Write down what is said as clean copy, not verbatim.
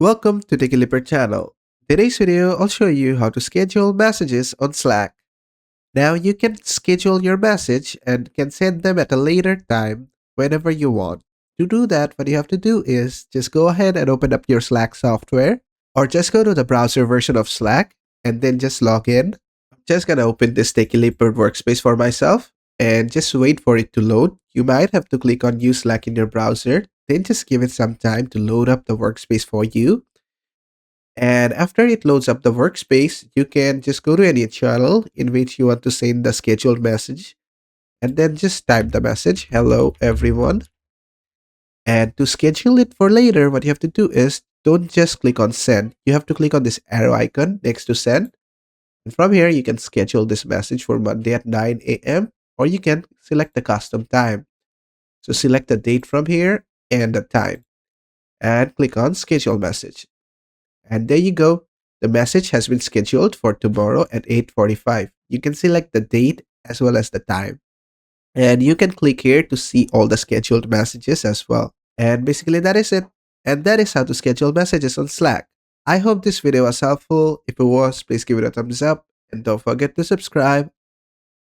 Welcome to the Gilliper channel. Today's video, I'll show you how to schedule messages on Slack. Now you can schedule your message and can send them at a later time whenever you want. To do that, what you have to do is just go ahead and open up your Slack software or just go to the browser version of Slack and then just log in. I'm just gonna open this Sticky Leopard workspace for myself and just wait for it to load. You might have to click on use Slack in your browser, then just give it some time to load up the workspace for you. And after it loads up the workspace, you can just go to any channel in which you want to send the scheduled message and then just type the message, hello everyone. And to schedule it for later, what you have to do is don't just click on send. You have to click on this arrow icon next to send. And from here, you can schedule this message for Monday at 9 a.m. or you can select the custom time. So select the date from here and the time and click on schedule message. And there you go. The message has been scheduled for tomorrow at 8:45. You can select the date as well as the time. And you can click here to see all the scheduled messages as well. And basically that is it. And that is how to schedule messages on Slack. I hope this video was helpful. If it was, please give it a thumbs up and don't forget to subscribe.